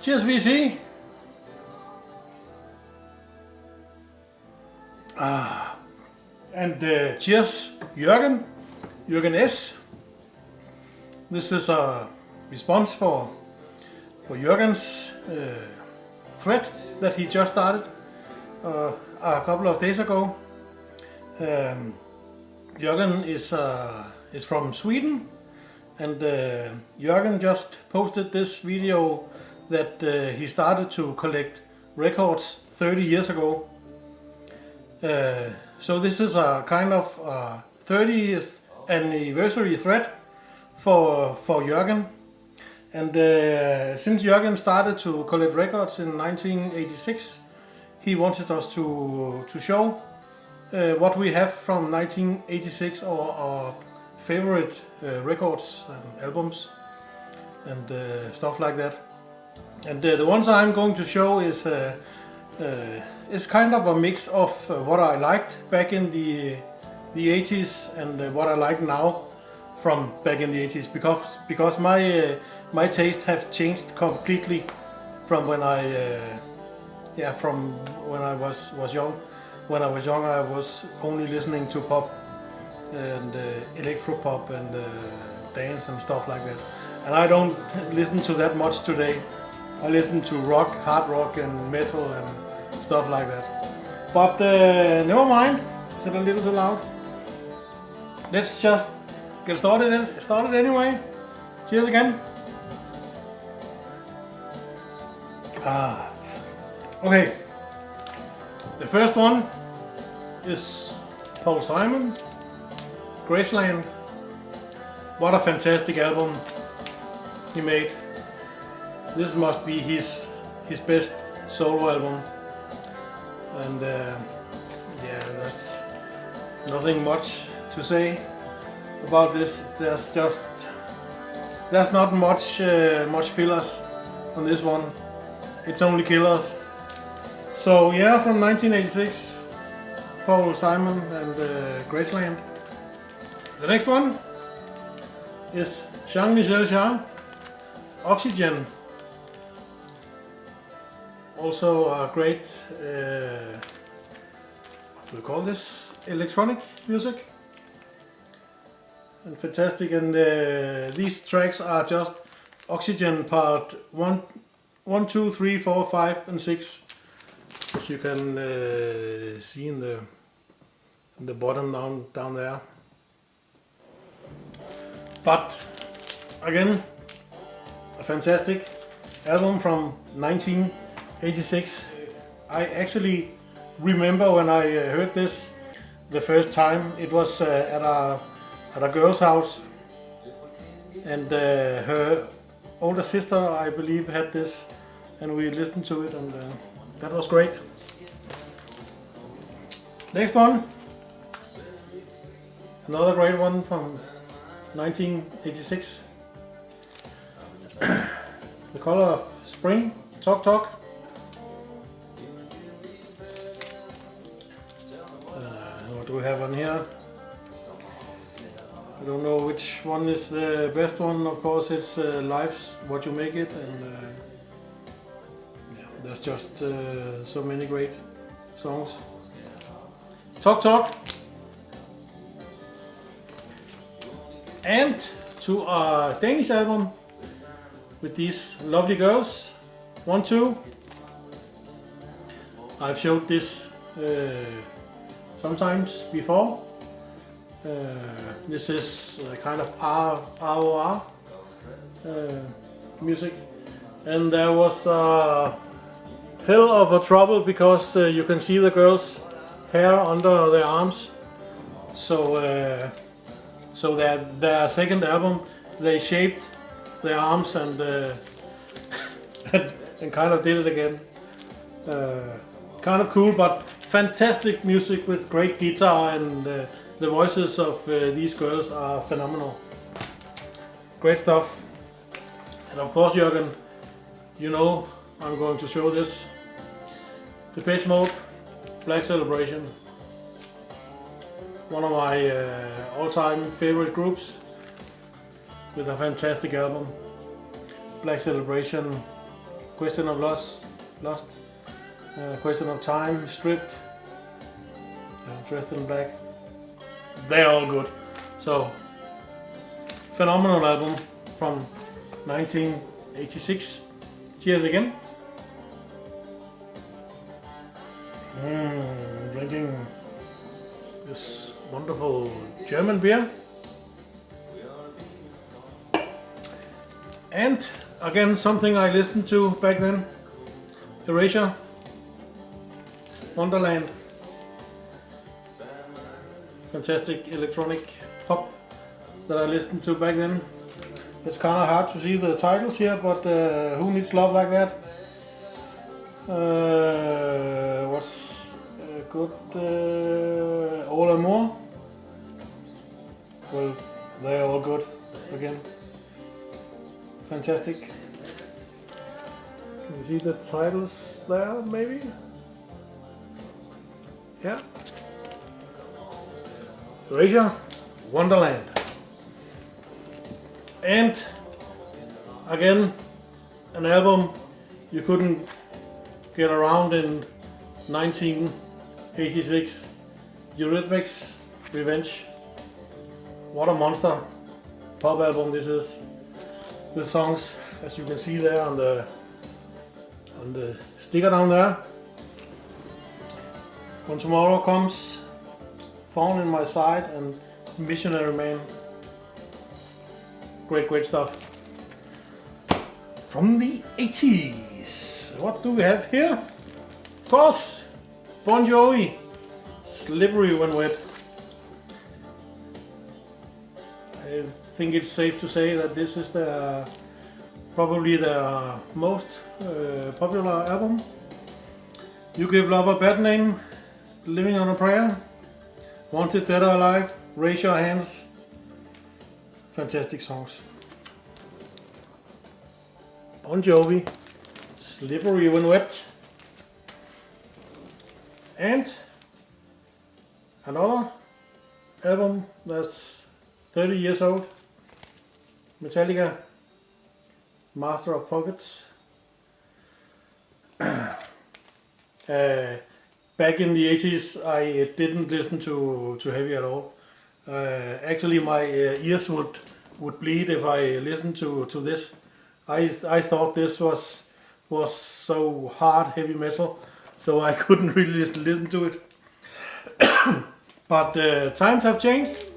Cheers VC. And cheers JörgenS's. This is a response for Jörgen's thread that he just started a couple of days ago. Jörgen is from Sweden, and Jörgen just posted this video that he started to collect records 30 years ago. So this is a kind of 30th anniversary thread for Jörgen. And since Jörgen started to collect records in 1986, he wanted us to show what we have from 1986, or our favorite records and albums and stuff like that. And the ones I'm going to show is kind of a mix of what I liked back in the 80s and what I like now from back in the 80s, because my taste have changed completely from when I was young. When I was young, I was only listening to pop and electro pop and dance and stuff like that. And I don't listen to that much today. I listen to rock, hard rock and metal and stuff like that. But never mind, is it a little too loud? Let's just get started anyway. Cheers again. Okay, the first one is Paul Simon, Graceland. What a fantastic album he made. This must be his best solo album. And yeah, there's nothing much to say about this. There's not much fillers on this one. It's only killers. So yeah, from 1986, Paul Simon and Graceland. The next one is Jean-Michel Jarre, Oxygen. Also a great, what do we call this? Electronic music. And fantastic. And these tracks are just Oxygen part 1, 2, 3, 4, 5 and 6. As you can see in the bottom down there. But again, a fantastic album from 1986. I actually remember when I heard this the first time. It was at a girl's house, and her older sister, I believe, had this, and we listened to it, and that was great. Next one, another great one from 1986. The Color of Spring, Talk Talk. What do we have on here? I don't know which one is the best one. Of course, it's Life's What You Make It, and yeah, there's just so many great songs. Talk Talk. And to a Danish album with these lovely girls, 1, 2. I've showed this sometimes before. This is kind of ROR music, and there was a hell of a trouble because you can see the girls' hair under their arms. So their second album, they shaved their arms and and kind of did it again. Kind of cool, but fantastic music with great guitar, and the voices of these girls are phenomenal. Great stuff. And of course, Jörgen, you know I'm going to show this. Depeche Mode, Black Celebration. One of my all-time favorite groups, with a fantastic album. Black Celebration Question of Lost, Question of Time, Stripped, Dressed in Black. They're all good. So, phenomenal album from 1986. Cheers again. Drinking this wonderful German beer. And again, something I listened to back then. Erasure, Wonderland. Fantastic electronic pop that I listened to back then. It's kind of hard to see the titles here, but Who Needs Love Like That? What's good? All Amour. Well, they're all good again. Fantastic. Can you see the titles there, maybe? Yeah. Erasure, Wonderland. And again, an album you couldn't get around in 1986. Eurythmics, Revenge. What a monster pop album this is. With songs, as you can see there on the sticker down there. When Tomorrow Comes, Thorn in My Side, and Missionary Man. Great stuff. From the 80s. What do we have here? Of course, Bon Jovi, Slippery When Wet. I think it's safe to say that this is probably their most popular album. You Give Love a Bad Name, Living on a Prayer, Wanted Dead or Alive, Raise Your Hands. Fantastic songs. Bon Jovi, Slippery When Wet. And another album that's 30 years old. Metallica, Master of Puppets. Back in the 80s, I didn't listen to heavy at all. Actually, my ears would bleed if I listened to this. I thought this was so hard heavy metal, so I couldn't really listen to it. But times have changed,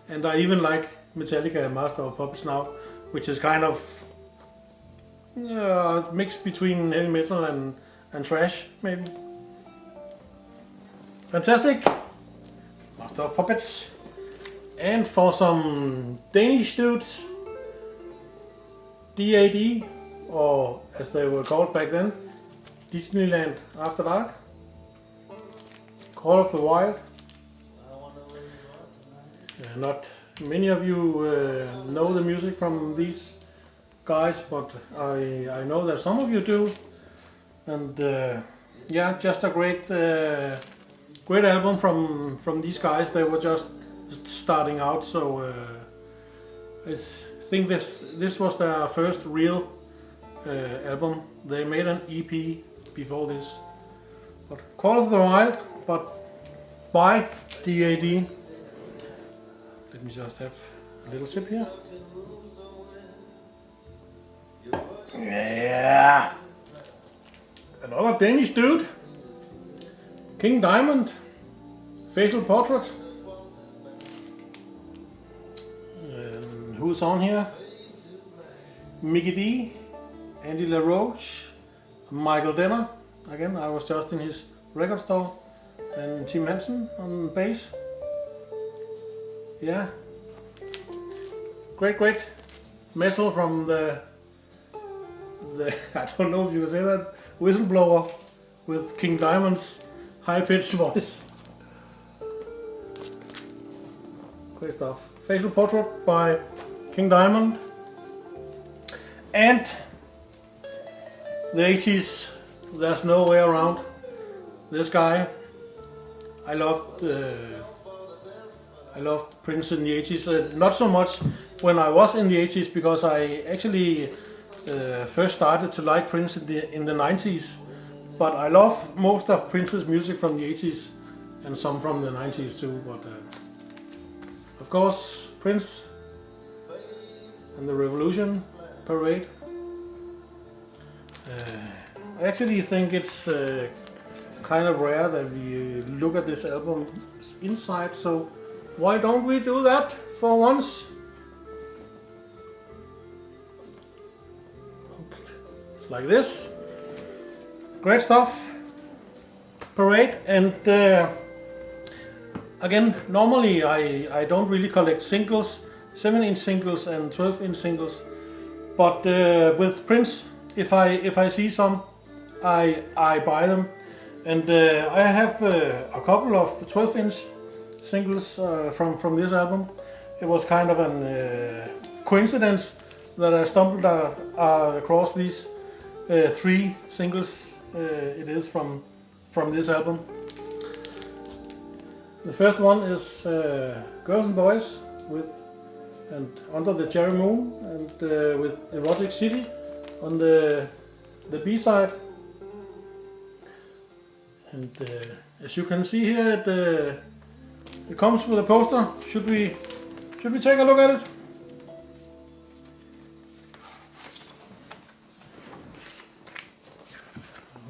and I even like Metallica and Master of Puppets now, which is kind of mixed between heavy metal and trash, maybe. Fantastic! Master of Puppets. And for some Danish dudes, DAD, or as they were called back then, Disneyland After Dark, Call of the Wild. Not many of you know the music from these guys, but I know that some of you do. And yeah, just a great album from these guys. They were just starting out, so I think this was their first real album. They made an EP before this, but Call of the Wild, but by DAD. Let me just have a little sip here. Yeah, another Danish dude, King Diamond, Facial Portrait. Who's on here? Mickey D, Andy LaRoche, Michael Denner. Again, I was just in his record store. And Tim Henson on bass. Yeah. Great metal from the I don't know if you can say that, whistleblower with King Diamond's high-pitched voice. Great stuff. Facial Portrait by King Diamond. And the 80s, there's no way around this guy. I loved Prince in the 80s. Not so much when I was in the 80s, because I actually first started to like Prince in the 90s, but I love most of Prince's music from the 80s and some from the 90s too. But of course, Prince and the Revolution Parade. I actually think it's kind of rare that we look at this album inside, so why don't we do that for once? It's like this. Great stuff. Parade. And again, normally I don't really collect singles, 7-inch singles and 12-inch singles, but with Prince, if I see some, I buy them. And I have a couple of 12-inch singles from this album. It was kind of an coincidence that I stumbled across these 3 singles. It is from this album. The first one is Girls and Boys with and Under the Cherry Moon and with Erotic City on the B-side. And as you can see here, it comes with a poster. Should we take a look at it?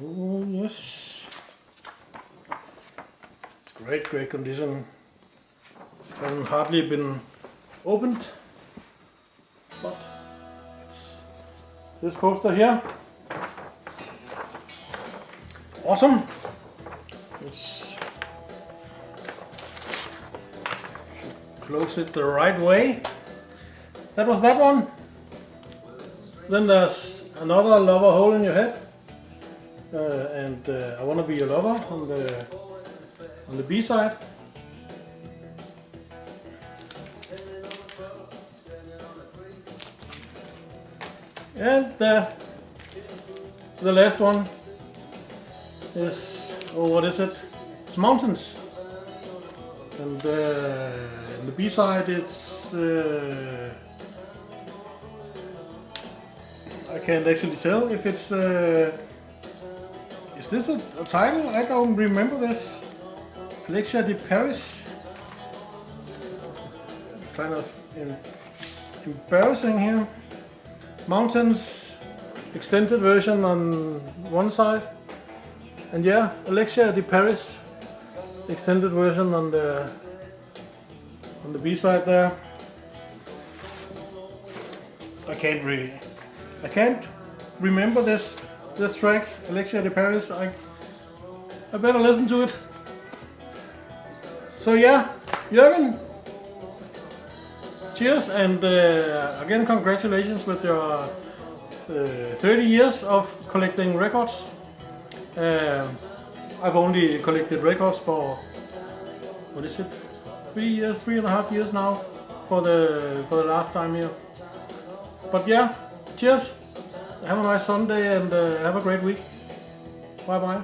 Oh yes, it's great condition. Hasn't hardly been opened, but it's this poster here. Awesome. Let's close it the right way. That was that one. Then there's another Lover Hole in Your Head, and I Wanna Be Your Lover on the B side. And the last one is, oh, what is it? It's Mountains. And the B side, it's I can't actually tell if it's is this a title? I don't remember this. Flexion de Paris. It's kind of embarrassing here. Mountains extended version on one side, and yeah, Alexia de Paris extended version on the B side there. I can't remember this track, Alexia de Paris. I better listen to it. So yeah, Jörgen, cheers, and again congratulations with your 30 years of collecting records. I've only collected records for, what is it, 3.5 years now for the last time here. But yeah, cheers, have a nice Sunday and have a great week. Bye bye.